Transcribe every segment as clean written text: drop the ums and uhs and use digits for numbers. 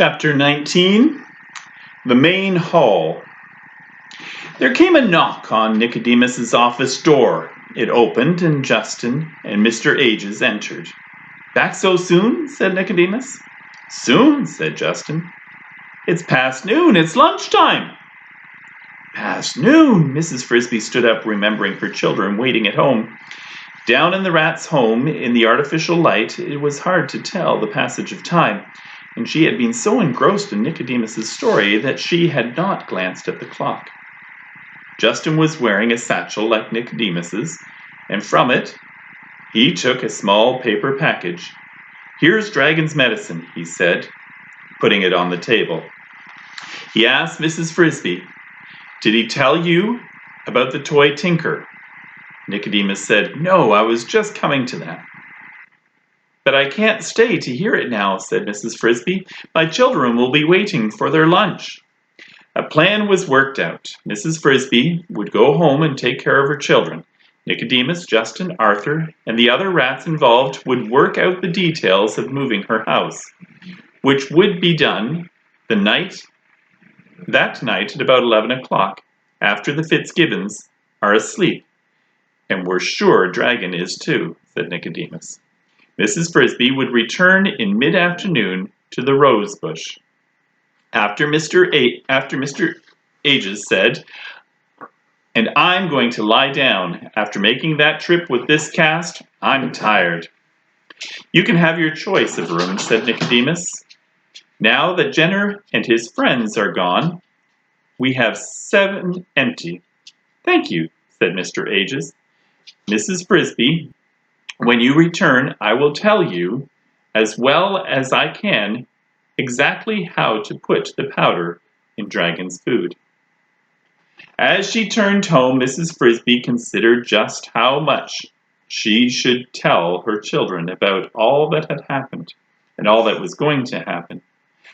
Chapter 19, The Main Hall. There came a knock on Nicodemus's office door. It opened, and Justin and Mr. Ages entered. "Back so soon?" said Nicodemus. "Soon," said Justin. "It's past noon. It's lunchtime." "Past noon!" Mrs. Frisby stood up, remembering her children waiting at home. Down in the rat's home, in the artificial light, it was hard to tell the passage of time, and she had been so engrossed in Nicodemus's story that she had not glanced at the clock. Justin was wearing a satchel like Nicodemus's, and from it he took a small paper package. "Here's Dragon's medicine," he said, putting it on the table. He asked Mrs. Frisby, "Did he tell you about the toy tinker?" Nicodemus said, "No, I was just coming to that." "But I can't stay to hear it now," said Mrs. Frisby. "My children will be waiting for their lunch." A plan was worked out. Mrs. Frisby would go home and take care of her children. Nicodemus, Justin, Arthur, and the other rats involved would work out the details of moving her house, which would be done that night at about 11 o'clock, after the Fitzgibbons are asleep. "And we're sure Dragon is too," said Nicodemus. Mrs. Frisby would return in mid-afternoon to the rose bush. After Mr. Ages said, "And I'm going to lie down. After making that trip with this cast, I'm tired." "You can have your choice of rooms," said Nicodemus. "Now that Jenner and his friends are gone, we have 7 empty." "Thank you," said Mr. Ages. "Mrs. Frisby, when you return, I will tell you, as well as I can, exactly how to put the powder in Dragon's food." As she turned home, Mrs. Frisby considered just how much she should tell her children about all that had happened and all that was going to happen.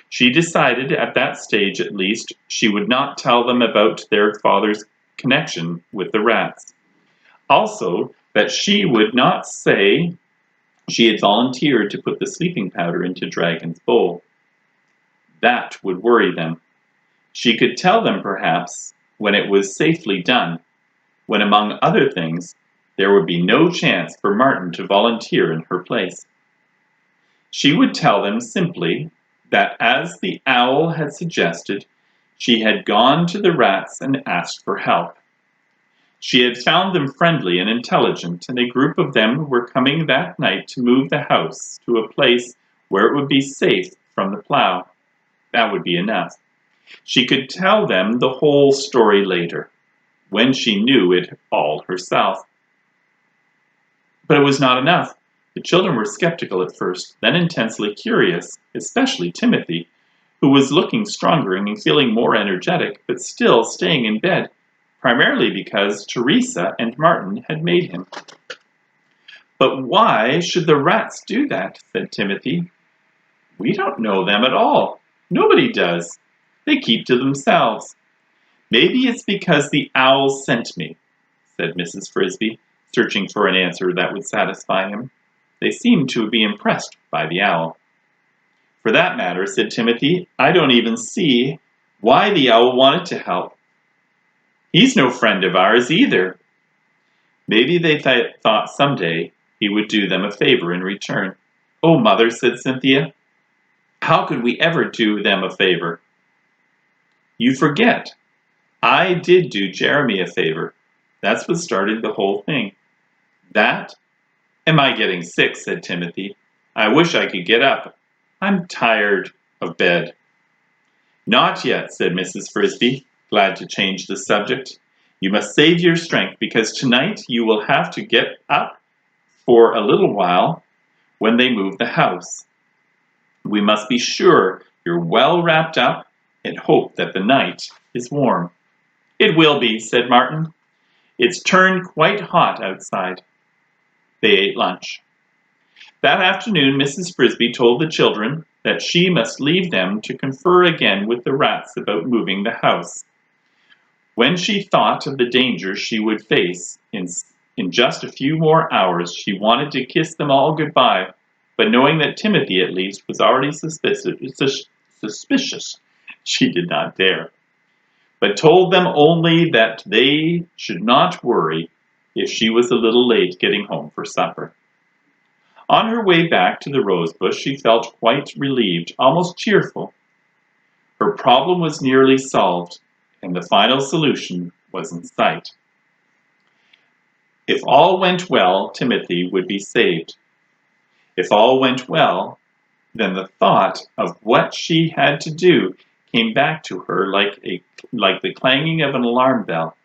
She decided, at that stage at least, she would not tell them about their father's connection with the rats. Also, that she would not say she had volunteered to put the sleeping powder into Dragon's bowl. That would worry them. She could tell them, perhaps, when it was safely done, when, among other things, there would be no chance for Martin to volunteer in her place. She would tell them simply that, as the owl had suggested, she had gone to the rats and asked for help. She had found them friendly and intelligent, and a group of them were coming that night to move the house to a place where it would be safe from the plow. That would be enough. She could tell them the whole story later, when she knew it all herself. But it was not enough. The children were skeptical at first, then intensely curious, especially Timothy, who was looking stronger and feeling more energetic, but still staying in bed, primarily because Teresa and Martin had made him. "But why should the rats do that?" said Timothy. "We don't know them at all. Nobody does. They keep to themselves." "Maybe it's because the owl sent me," said Mrs. Frisby, searching for an answer that would satisfy him. They seemed to be impressed by the owl. "For that matter," said Timothy, "I don't even see why the owl wanted to help. He's no friend of ours either." "Maybe they thought someday he would do them a favor in return." "Oh, Mother," said Cynthia, "how could we ever do them a favor?" "You forget. I did do Jeremy a favor. That's what started the whole thing." "That? Am I getting sick?" said Timothy. "I wish I could get up. I'm tired of bed." "Not yet," said Mrs. Frisby, glad to change the subject. "You must save your strength, because tonight you will have to get up for a little while when they move the house. We must be sure you're well wrapped up and hope that the night is warm." "It will be," said Martin. "It's turned quite hot outside." They ate lunch. That afternoon, Mrs. Frisby told the children that she must leave them to confer again with the rats about moving the house. When she thought of the dangers she would face in just a few more hours, she wanted to kiss them all goodbye, but knowing that Timothy, at least, was already suspicious suspicious. She did not dare, but told them only that they should not worry if she was a little late getting home for supper. On her way back to the rosebush, she felt quite relieved, almost cheerful. Her problem was nearly solved, and the final solution was in sight. If all went well, Timothy would be saved. If all went well, then the thought of what she had to do came back to her like the clanging of an alarm bell.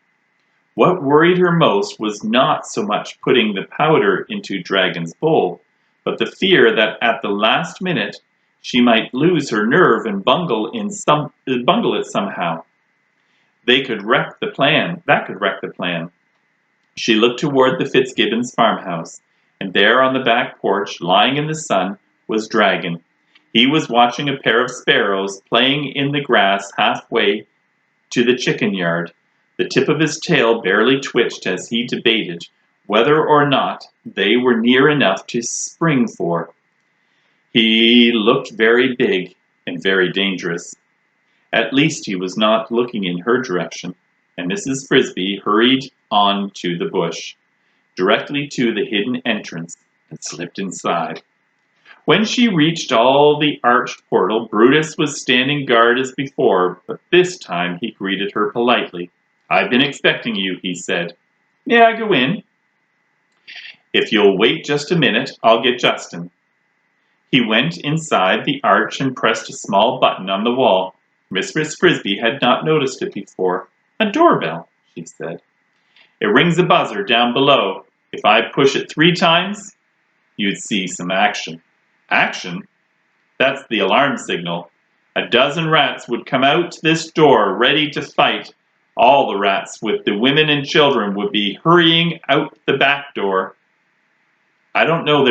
What worried her most was not so much putting the powder into Dragon's bowl, but the fear that at the last minute she might lose her nerve and bungle it somehow. That could wreck the plan. She looked toward the Fitzgibbons farmhouse, and there on the back porch, lying in the sun, was Dragon. He was watching a pair of sparrows playing in the grass halfway to the chicken yard. The tip of his tail barely twitched as he debated whether or not they were near enough to spring for. He looked very big and very dangerous. At least he was not looking in her direction, and Mrs. Frisby hurried on to the bush, directly to the hidden entrance, and slipped inside. When she reached the arched portal, Brutus was standing guard as before, but this time he greeted her politely. "I've been expecting you," he said. "May I go in?" "If you'll wait just a minute, I'll get Justin." He went inside the arch and pressed a small button on the wall. Mistress Frisby had not noticed it before. "A doorbell," she said. "It rings a buzzer down below. If I push it 3 times, you'd see some action." "Action? That's the alarm signal. A dozen rats would come out this door ready to fight. All the rats with the women and children would be hurrying out the back door." I didn't know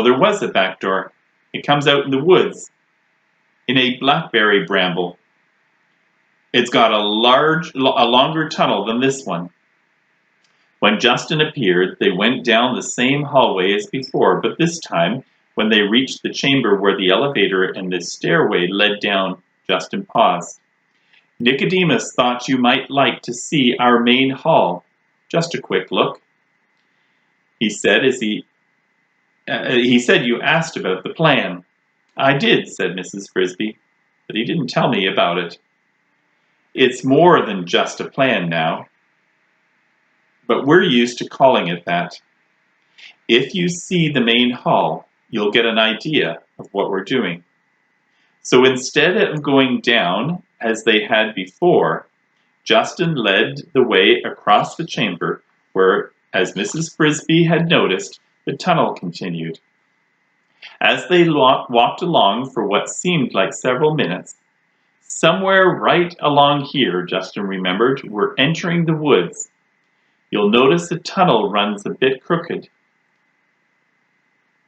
there was a back door. It comes out in the woods, in a blackberry bramble. It's got a longer tunnel than this one." When Justin appeared, they went down the same hallway as before, but this time, when they reached the chamber where the elevator and the stairway led down, Justin paused. "Nicodemus thought you might like to see our main hall. Just a quick look," he said as he said you asked about the plan. "I did," said Mrs. Frisby, "but he didn't tell me about it. It's more than just a plan now, but we're used to calling it that. If you see the main hall, you'll get an idea of what we're doing." So instead of going down as they had before, Justin led the way across the chamber where, as Mrs. Frisby had noticed, the tunnel continued. As they walked along for what seemed like several minutes, "Somewhere right along here," Justin remembered, "we're entering the woods. You'll notice the tunnel runs a bit crooked.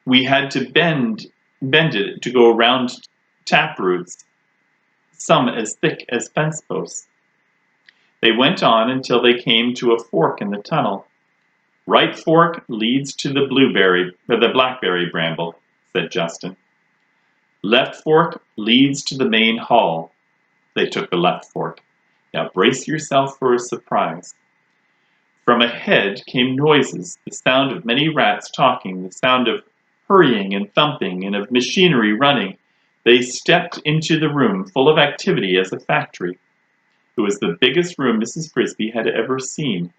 We had to bend it to go around tap roots, some as thick as fence posts." They went on until they came to a fork in the tunnel. "Right fork leads to the blackberry bramble," said Justin. "Left fork leads to the main hall." They took the left fork. "Now brace yourself for a surprise." From ahead came noises, the sound of many rats talking, the sound of hurrying and thumping, and of machinery running. They stepped into the room, full of activity as a factory. It was the biggest room Mrs. Frisby had ever seen,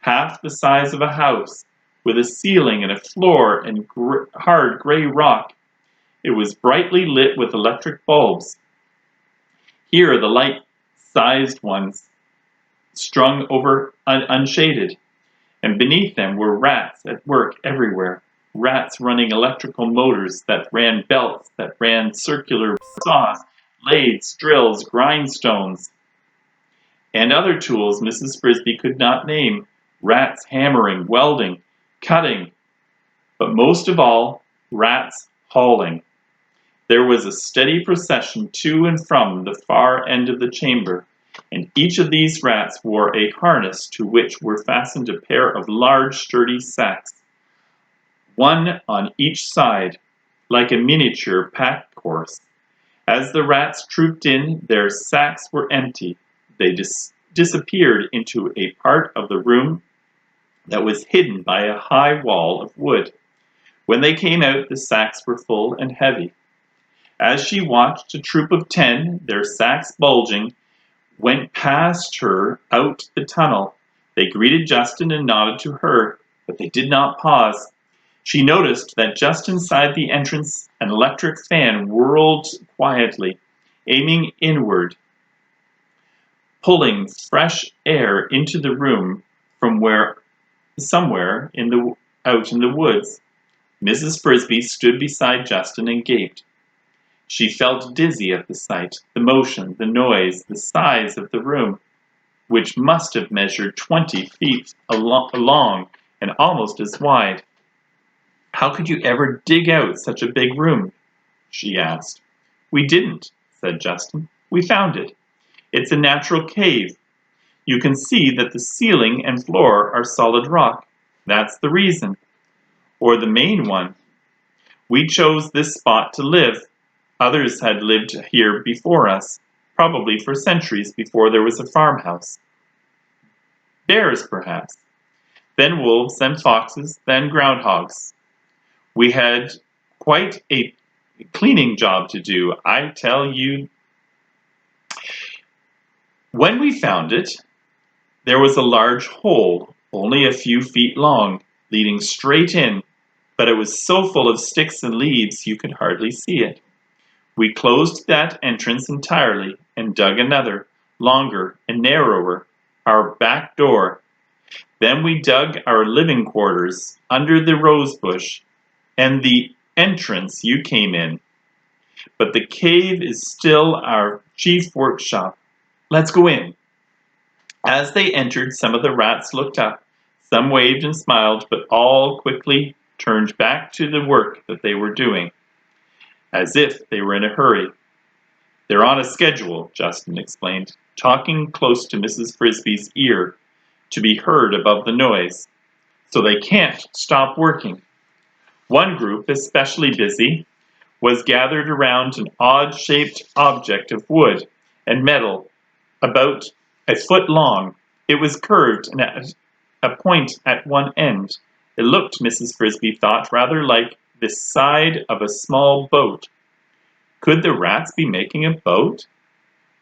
half the size of a house, with a ceiling and a floor and hard gray rock. It was brightly lit with electric bulbs. Here the light-sized ones strung over unshaded, and beneath them were rats at work everywhere. Rats running electrical motors that ran belts, that ran circular saws, lathes, drills, grindstones, and other tools Mrs. Frisby could not name. Rats hammering, welding, cutting, but most of all, rats hauling. There was a steady procession to and from the far end of the chamber, and each of these rats wore a harness to which were fastened a pair of large sturdy sacks, one on each side, like a miniature pack horse. As the rats trooped in, their sacks were empty. They disappeared into a part of the room that was hidden by a high wall of wood. When they came out, the sacks were full and heavy. As she watched a troop of 10, their sacks bulging, went past her out the tunnel. They greeted Justin and nodded to her, but they did not pause. She noticed that just inside the entrance, an electric fan whirled quietly, aiming inward, pulling fresh air into the room from somewhere out in the woods. Mrs. Frisby stood beside Justin and gaped. She felt dizzy at the sight, the motion, the noise, the size of the room, which must have measured 20 feet long and almost as wide. "How could you ever dig out such a big room?" she asked. "We didn't," said Justin. "We found it. It's a natural cave. You can see that the ceiling and floor are solid rock. That's the reason. Or the main one. We chose this spot to live. Others had lived here before us, probably for centuries before there was a farmhouse. Bears, perhaps. Then wolves, then foxes, then groundhogs. We had quite a cleaning job to do, I tell you. When we found it, there was a large hole, only a few feet long, leading straight in, but it was so full of sticks and leaves you could hardly see it. We closed that entrance entirely and dug another, longer and narrower, our back door. Then we dug our living quarters under the rose bush and the entrance you came in. But the cave is still our chief workshop. Let's go in." As they entered, some of the rats looked up. Some waved and smiled, but all quickly turned back to the work that they were doing, as if they were in a hurry. "They're on a schedule," Justin explained, talking close to Mrs. Frisby's ear to be heard above the noise. "So they can't stop working." One group, especially busy, was gathered around an odd-shaped object of wood and metal about a foot long. It was curved and at a point at one end. It looked, Mrs. Frisby thought, rather like the side of a small boat. Could the rats be making a boat?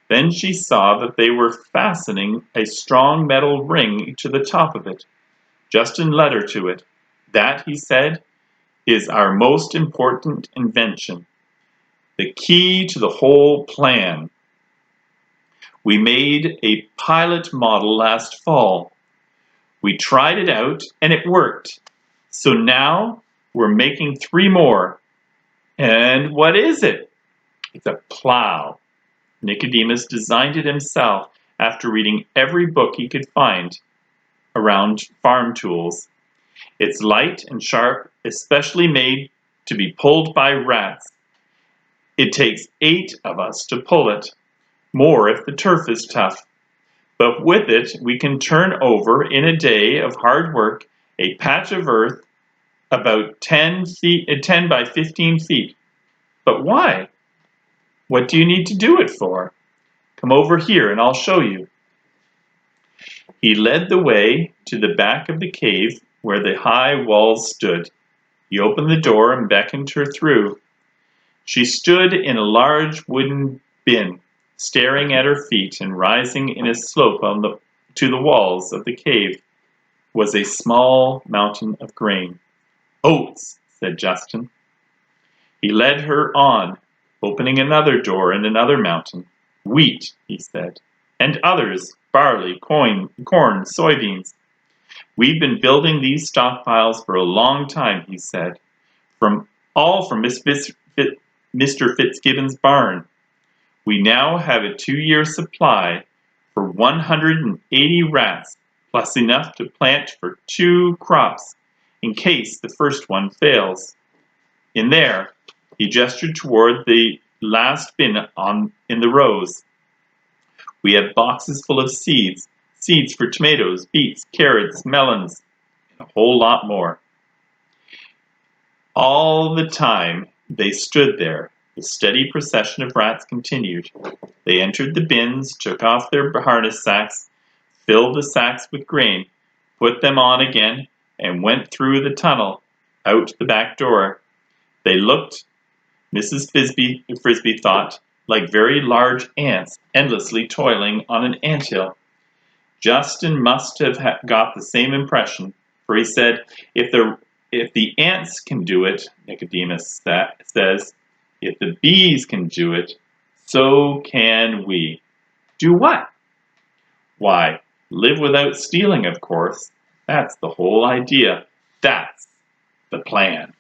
Then she saw that they were fastening a strong metal ring to the top of it. Justin led her to it. "That," he said, "is our most important invention, the key to the whole plan. We made a pilot model last fall. We tried it out and it worked. So now we're making 3 more. And what is it? It's a plow. Nicodemus designed it himself after reading every book he could find around farm tools. It's light and sharp, especially made to be pulled by rats. It takes 8 of us to pull it, more if the turf is tough. But with it, we can turn over in a day of hard work a patch of earth about 10 by 15 feet. But why? What do you need to do it for? Come over here and I'll show you." He led the way to the back of the cave where the high walls stood. He opened the door and beckoned her through. She stood in a large wooden bin, staring at her feet, and rising in a slope to the walls of the cave was a small mountain of grain. "Oats," said Justin. He led her on, opening another door in another mountain. "Wheat," he said, "and others, barley, corn, soybeans. We've been building these stockpiles for a long time," he said, from Mr. Fitzgibbon's barn. "We now have a 2-year supply for 180 rats, plus enough to plant for 2 crops, in case the first one fails. In there," he gestured toward the last bin in the rows, "we have boxes full of seeds for tomatoes, beets, carrots, melons, and a whole lot more." All the time they stood there, The steady procession of rats continued. They entered the bins, took off their harness sacks, filled the sacks with grain, put them on again, and went through the tunnel, out the back door. They looked, Mrs. Frisby thought, like very large ants endlessly toiling on an anthill. Justin must have got the same impression, for he said, if the ants can do it, Nicodemus says, if the bees can do it, so can we. Do what? Why, live without stealing, of course. That's the whole idea. That's the plan.